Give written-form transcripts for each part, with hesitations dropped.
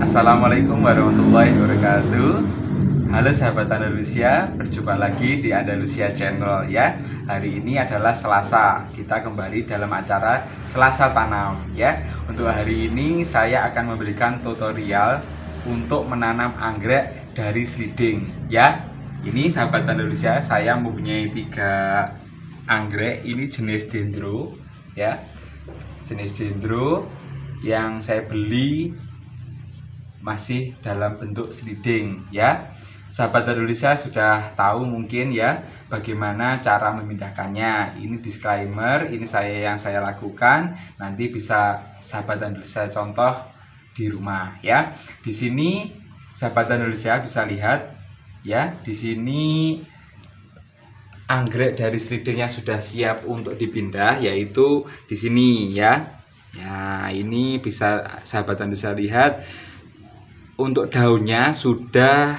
Assalamualaikum warahmatullahi wabarakatuh. Halo sahabat Andalusia, berjumpa lagi di Andalusia Channel ya. Hari ini adalah Selasa. Kita kembali dalam acara Selasa Tanam ya. Untuk hari ini saya akan memberikan tutorial untuk menanam anggrek dari seedling ya. Ini sahabat Andalusia, saya mempunyai 3 anggrek. Ini jenis dendro ya. Jenis dendro yang saya beli masih dalam bentuk seedling ya. Sahabat Andalusia sudah tahu mungkin ya bagaimana cara memindahkannya. Ini disclaimer, ini yang saya lakukan. Nanti bisa sahabat Andalusia contoh di rumah ya. Di sini sahabat Andalusia bisa lihat ya, di sini anggrek dari seedlingnya sudah siap untuk dipindah, yaitu di sini ya. Ya, ini bisa sahabat Andalusia lihat. Untuk daunnya sudah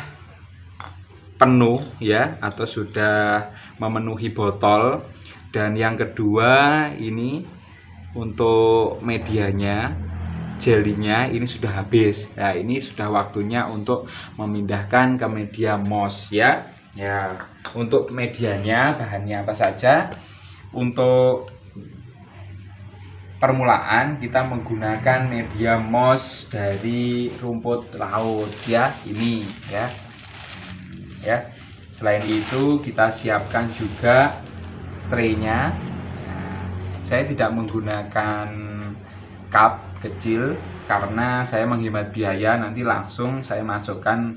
penuh ya, atau sudah memenuhi botol. Dan yang kedua, ini untuk medianya, jelinya ini sudah habis. Nah, ini sudah waktunya untuk memindahkan ke media moss ya. Ya, untuk medianya bahannya apa saja? Untuk permulaan kita menggunakan media moss dari rumput laut ya, ini ya. Ya. Selain itu kita siapkan juga traynya. Nah, saya tidak menggunakan cup kecil karena saya menghemat biaya. Nanti langsung saya masukkan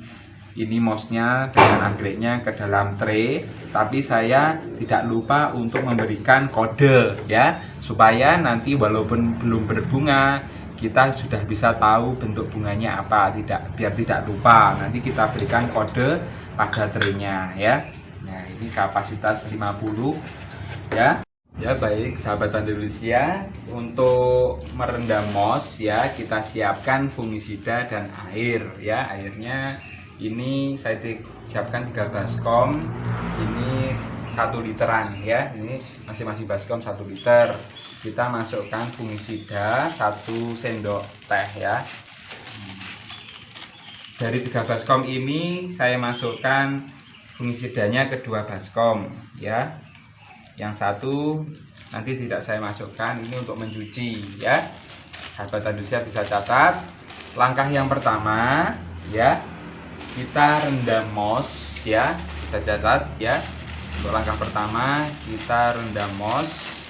ini mossnya dengan anggreknya ke dalam tray, tapi saya tidak lupa untuk memberikan kode ya, supaya nanti walaupun belum berbunga kita sudah bisa tahu bentuk bunganya apa, biar tidak lupa. Nanti kita berikan kode pada traynya ya. Nah, ini kapasitas 50 ya. Ya, baik sahabat Andalusia, untuk merendam moss ya kita siapkan fungisida dan air ya. Airnya ini saya siapkan 3 baskom, ini 1 literan ya. Ini masing-masing baskom 1 liter. Kita masukkan fungisida 1 sendok teh ya. Dari 3 baskom ini saya masukkan fungisidanya ke 2 baskom ya. Yang 1 nanti tidak saya masukkan, ini untuk mencuci ya. Sahabat Andalusia bisa catat. Langkah yang pertama ya, kita rendam moss ya, bisa catat ya. Untuk langkah pertama kita rendam moss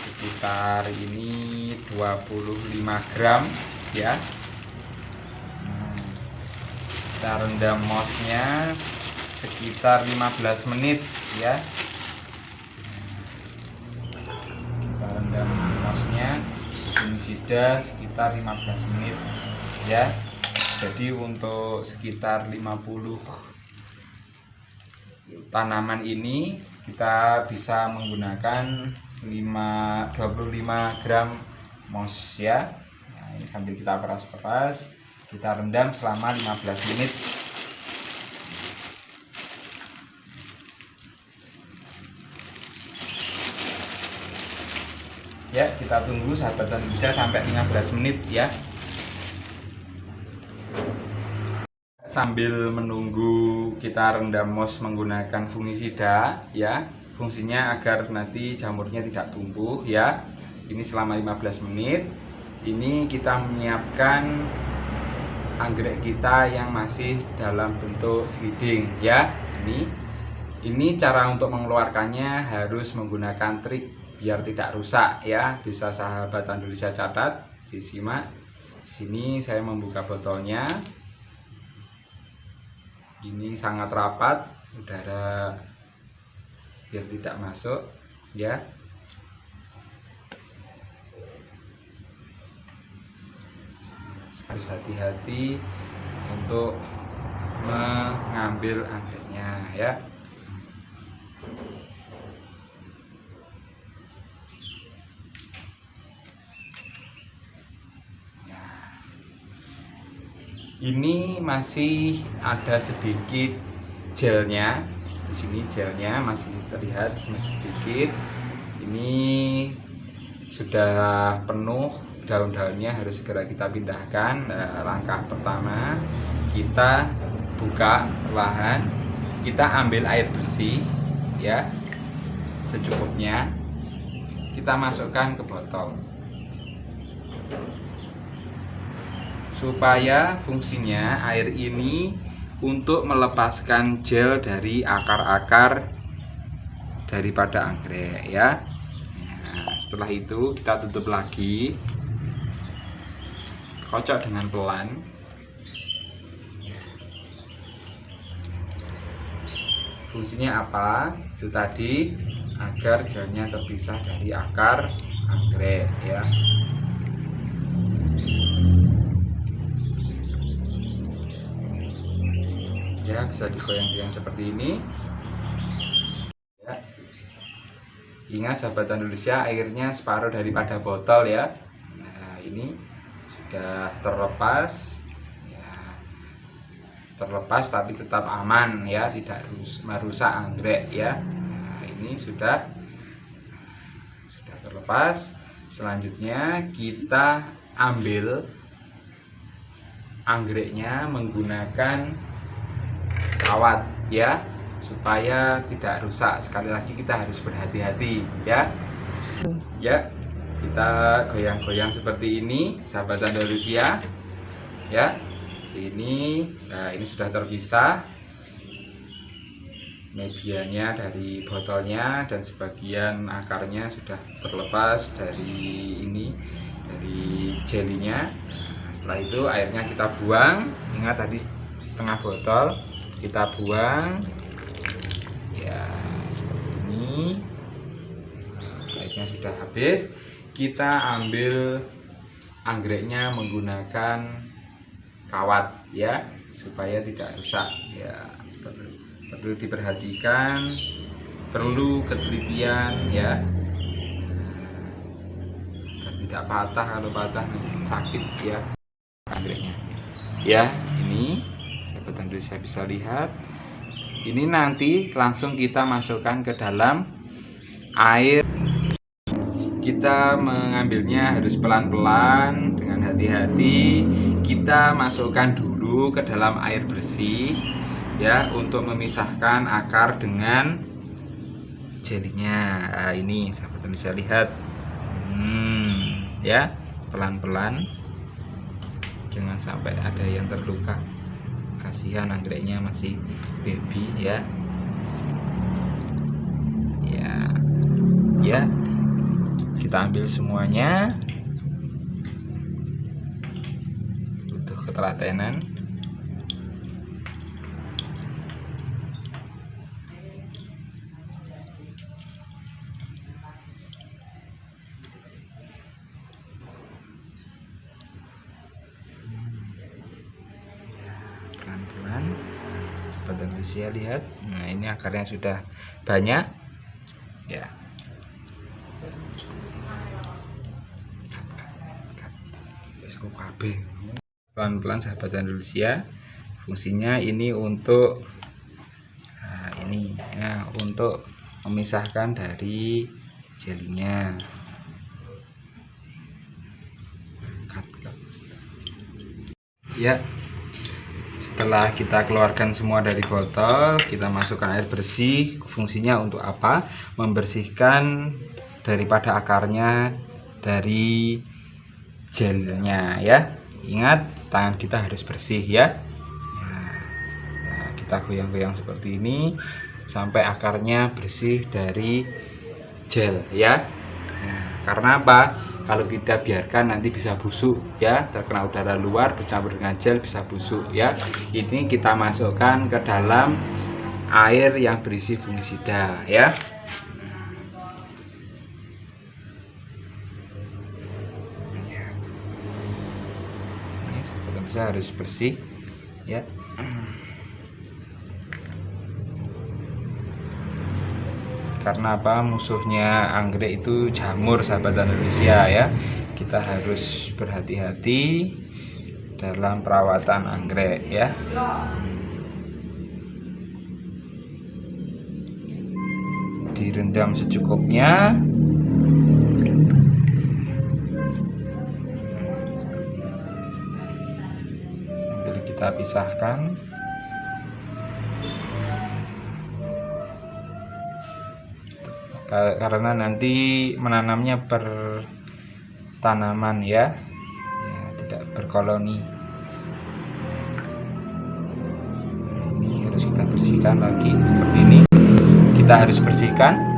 sekitar ini 25 gram ya. Kita rendam mossnya sekitar 15 menit ya. Kita rendam mossnya fungisida sekitar 15 menit ya. Jadi untuk sekitar 50 tanaman ini kita bisa menggunakan 25 gram moss ya. Nah, ini sambil kita peras-peras, kita rendam selama 15 menit. Ya, kita tunggu sahabat Andalusia sampai 15 menit ya. Sambil menunggu kita rendam moss menggunakan fungisida ya, fungsinya agar nanti jamurnya tidak tumbuh ya. Ini selama 15 menit ini kita menyiapkan anggrek kita yang masih dalam bentuk seedling ya. Ini cara untuk mengeluarkannya harus menggunakan trik biar tidak rusak ya. Bisa sahabat Andalusia catat, disimak. Sini saya membuka botolnya. Ini sangat rapat, udara biar tidak masuk ya. Harus hati-hati untuk mengambil anggreknya ya. Ini masih ada sedikit gelnya. Di sini gelnya masih terlihat, masih sedikit. Ini sudah penuh daun-daunnya harus segera kita pindahkan. Langkah pertama, kita buka perlahan, kita ambil air bersih ya secukupnya, kita masukkan ke botol supaya fungsinya air ini untuk melepaskan gel dari akar-akar daripada anggrek ya. Nah, setelah itu kita tutup lagi, kocok dengan pelan. Fungsinya apa? Itu tadi agar gelnya terpisah dari akar anggrek ya. Ya, bisa digoyang-goyang seperti ini ya. Ingat sahabat Indonesia, airnya separuh daripada botol ya. Nah, ini sudah terlepas ya, terlepas tapi tetap aman ya, tidak merusak anggrek ya. Nah, ini sudah terlepas. Selanjutnya kita ambil anggreknya menggunakan kawat ya, supaya tidak rusak. Sekali lagi kita harus berhati-hati ya. Ya, kita goyang-goyang seperti ini sahabat Andalusia ya, seperti ini. Nah, ini sudah terpisah medianya dari botolnya, dan sebagian akarnya sudah terlepas dari ini, dari jelinya. Nah, setelah itu airnya kita buang. Ingat tadi setengah botol kita buang ya, seperti ini. Airnya sudah habis, kita ambil anggreknya menggunakan kawat ya, supaya tidak rusak ya. Perlu diperhatikan, perlu ketelitian ya, agar tidak patah. Kalau patah nanti sakit ya anggreknya ya. Ini sahabat Indonesia bisa lihat, ini nanti langsung kita masukkan ke dalam air. Kita mengambilnya harus pelan-pelan, dengan hati-hati. Kita masukkan dulu ke dalam air bersih ya, untuk memisahkan akar dengan jelinya. Nah, ini sahabat Indonesia lihat ya, pelan-pelan, jangan sampai ada yang terluka. Kasihan anggreknya masih baby ya. Ya, kita ambil semuanya, butuh ketelatenan. Sahabat Indonesia lihat, nah ini akarnya sudah banyak ya. Pelan-pelan sahabat Indonesia, fungsinya ini untuk ini ya, untuk memisahkan dari jelinya. Ya, setelah kita keluarkan semua dari botol, kita masukkan air bersih. Fungsinya untuk apa? Membersihkan daripada akarnya dari gelnya ya. Ingat, tangan kita harus bersih ya. Nah, kita goyang-goyang seperti ini sampai akarnya bersih dari gel ya. Nah, karena apa? Kalau kita biarkan nanti bisa busuk ya, terkena udara luar bercampur dengan gel bisa busuk ya. Ini kita masukkan ke dalam air yang berisi fungisida ya. Ini sahabat bisa harus bersih ya. Karena apa? Musuhnya anggrek itu jamur sahabat Indonesia ya. Kita harus berhati-hati dalam perawatan anggrek ya. Direndam secukupnya. kita pisahkan. Karena nanti menanamnya per tanaman ya, tidak berkoloni. Ini harus kita bersihkan lagi seperti ini. Kita harus bersihkan.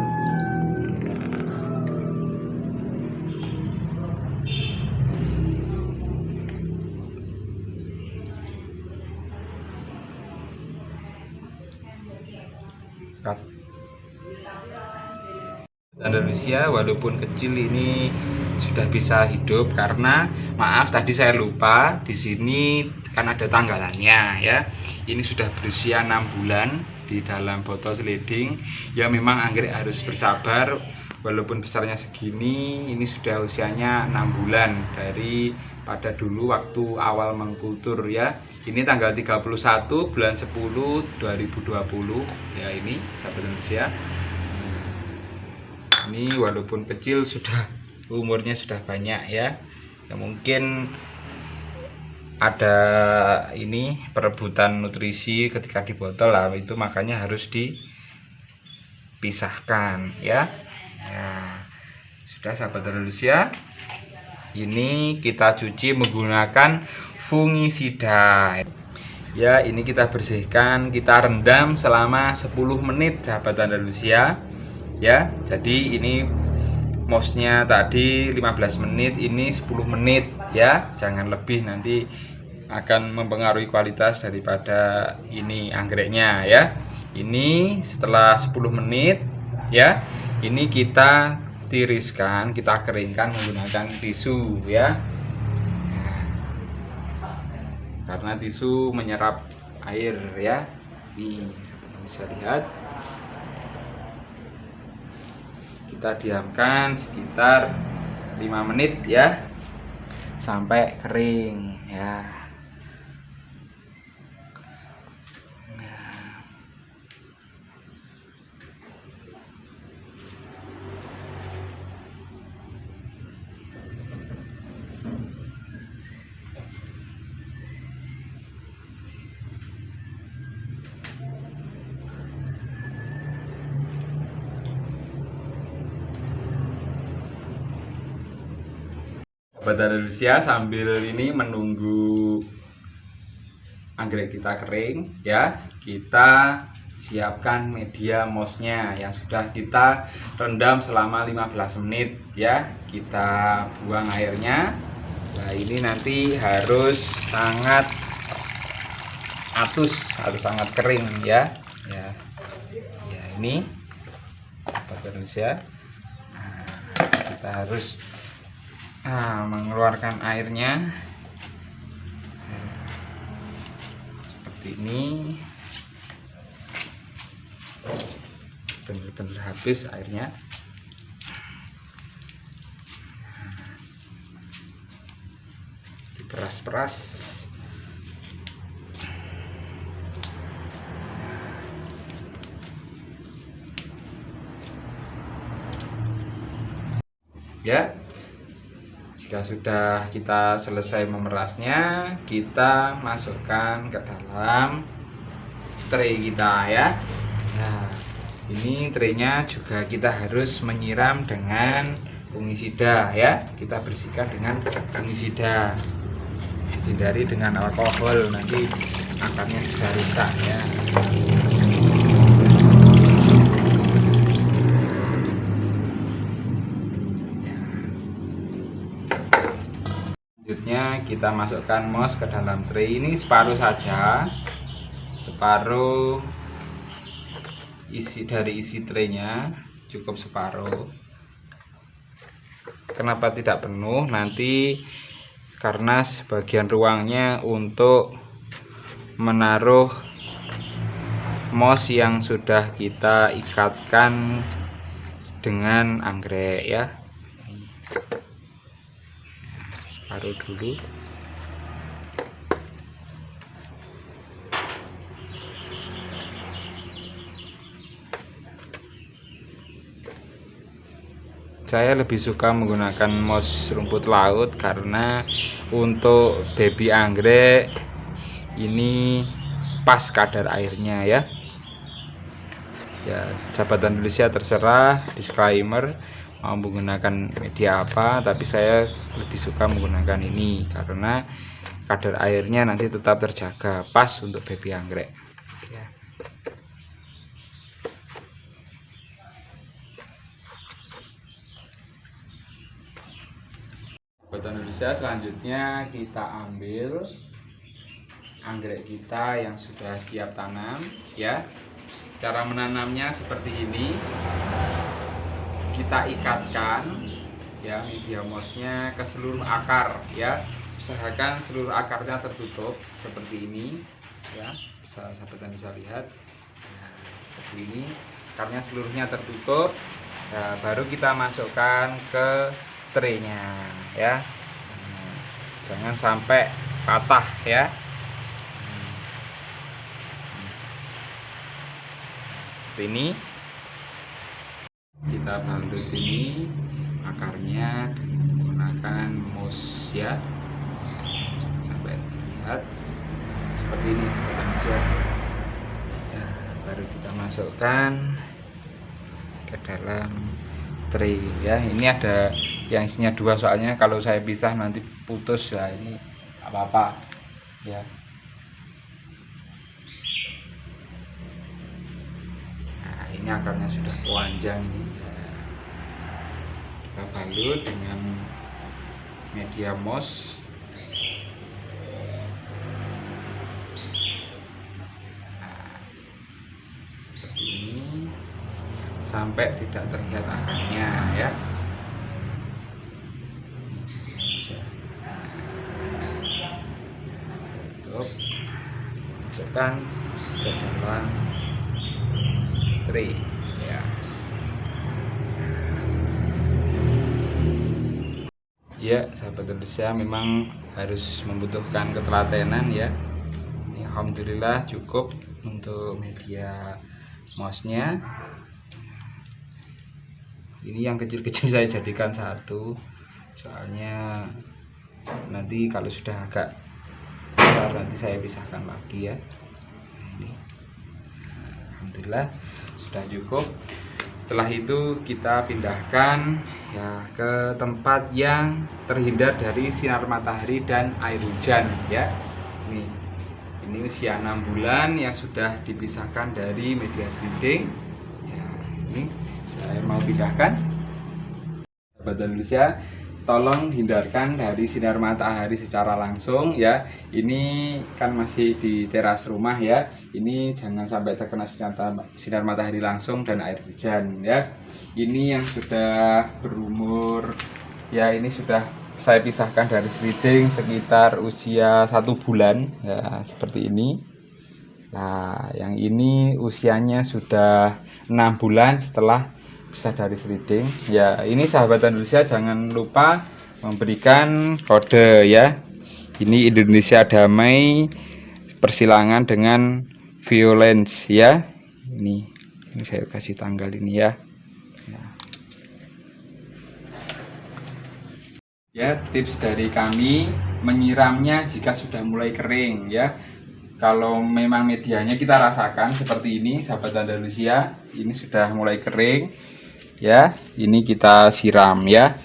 Andalusia walaupun kecil ini sudah bisa hidup, karena maaf tadi saya lupa, di sini kan ada tanggalannya ya. Ini sudah berusia 6 bulan di dalam botol sliding. Ya memang anggrek harus bersabar, walaupun besarnya segini, ini sudah usianya 6 bulan dari pada dulu waktu awal mengkultur ya. Ini tanggal 31 bulan 10 2020 ya, ini sahabat Indonesia. Ini walaupun kecil sudah umurnya sudah banyak ya. Ya mungkin ada ini perebutan nutrisi ketika di botol lah, itu makanya harus dipisahkan ya. Nah, sudah sahabat Indonesia. Ini kita cuci menggunakan fungisida. Ya, ini kita bersihkan, kita rendam selama 10 menit sahabat Andalusia. Ya, jadi ini mouse-nya tadi 15 menit, ini 10 menit ya, jangan lebih, nanti akan mempengaruhi kualitas daripada ini anggreknya ya. Ini setelah 10 menit ya, ini kita tiriskan, kita keringkan menggunakan tisu ya. Karena tisu menyerap air ya. Nih, bisa lihat. Kita diamkan sekitar 5 menit ya, sampai kering ya. Sahabat Andalusia, sambil ini menunggu anggrek kita kering ya, kita siapkan media moss-nya yang sudah kita rendam selama 15 menit ya. Kita buang airnya. Nah, ini nanti harus sangat atus, harus sangat kering ya. Ya, ini sahabat Andalusia. Nah, kita harus mengeluarkan airnya seperti ini, benar-benar habis airnya. Diperas-peras ya. Jika sudah kita selesai memerasnya, kita masukkan ke dalam tray kita ya. Nah, ini traynya juga kita harus menyiram dengan fungisida ya. Kita bersihkan dengan fungisida, hindari dengan alkohol, nanti akarnya bisa rusak ya. Selanjutnya kita masukkan moss ke dalam tray. Ini separuh saja, separuh isi dari isi traynya, cukup separuh. Kenapa tidak penuh? Nanti karena sebagian ruangnya untuk menaruh moss yang sudah kita ikatkan dengan anggrek ya. Taruh dulu. Saya lebih suka menggunakan moss rumput laut karena untuk baby anggrek ini pas kadar airnya ya. Ya, sahabat Indonesia terserah, disclaimer mau menggunakan media apa, tapi saya lebih suka menggunakan ini karena kadar airnya nanti tetap terjaga pas untuk baby anggrek ya. Sahabat Indonesia, selanjutnya kita ambil anggrek kita yang sudah siap tanam ya. Cara menanamnya seperti ini, kita ikatkan ya media mossnya ke seluruh akar ya, usahakan seluruh akarnya tertutup seperti ini ya, sahabat bisa lihat nah, seperti ini, akarnya seluruhnya tertutup ya, baru kita masukkan ke traynya ya. Nah, jangan sampai patah ya. Ini kita balut ini akarnya dengan menggunakan moss ya, jangan sampai terlihat seperti ini sahabat manusia ya. Baru kita masukkan ke dalam tray ya. Ini ada yang isinya 2 soalnya kalau saya pisah nanti putus ya, ini apa-apa ya. Ini akarnya sudah panjang ini, kita balut dengan media moss seperti ini sampai tidak terlihat akarnya ya. Tutup, masukkan ke dalam tray ya. Ya sahabat Indonesia, memang harus membutuhkan ketelatenan ya. Ini alhamdulillah cukup untuk media mossnya. Ini yang kecil-kecil saya jadikan satu, soalnya nanti kalau sudah agak besar nanti saya pisahkan lagi ya. Ini alhamdulillah sudah cukup. Setelah itu kita pindahkan ya ke tempat yang terhindar dari sinar matahari dan air hujan ya. Ini usia 6 bulan yang sudah dipisahkan dari media sliding ya. Ini saya mau pindahkan. Sahabat Indonesia, tolong hindarkan dari sinar matahari secara langsung ya. Ini kan masih di teras rumah ya. Ini jangan sampai terkena sinar matahari langsung dan air hujan ya. Ini yang sudah berumur ya, ini sudah saya pisahkan dari sliding sekitar usia 1 bulan ya, seperti ini. Nah, yang ini usianya sudah 6 bulan setelah bisa dari sliding ya. Ini sahabat Indonesia jangan lupa memberikan kode ya. Ini Indonesia damai, persilangan dengan violence ya. Ini saya kasih tanggal ini ya. Ya, tips dari kami menyiramnya jika sudah mulai kering ya. Kalau memang medianya kita rasakan seperti ini sahabat Andalusia, ini sudah mulai kering ya, ini kita siram ya.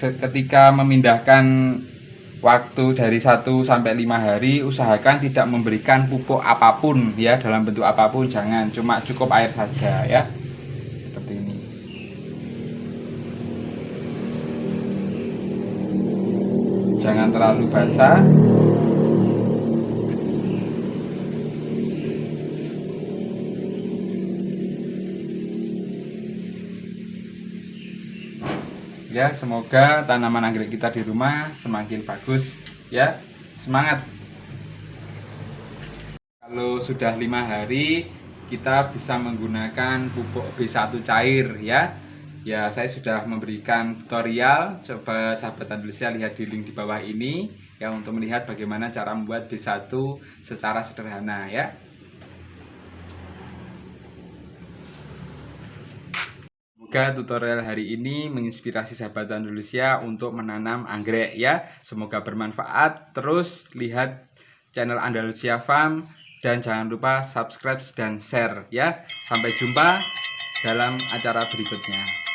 Ketika memindahkan waktu dari 1 sampai 5 hari, usahakan tidak memberikan pupuk apapun ya, dalam bentuk apapun, jangan, cuma cukup air saja ya. Seperti ini. Jangan terlalu basah. Ya, semoga tanaman anggrek kita di rumah semakin bagus ya. Semangat. Kalau sudah 5 hari kita bisa menggunakan pupuk B1 cair ya. Ya, saya sudah memberikan tutorial, coba sahabat Indonesia lihat di link di bawah ini ya, untuk melihat bagaimana cara membuat B1 secara sederhana ya. Semoga tutorial hari ini menginspirasi sahabat Andalusia untuk menanam anggrek ya. Semoga bermanfaat. Terus lihat channel Andalusia Farm dan jangan lupa subscribe dan share ya. Sampai jumpa dalam acara berikutnya.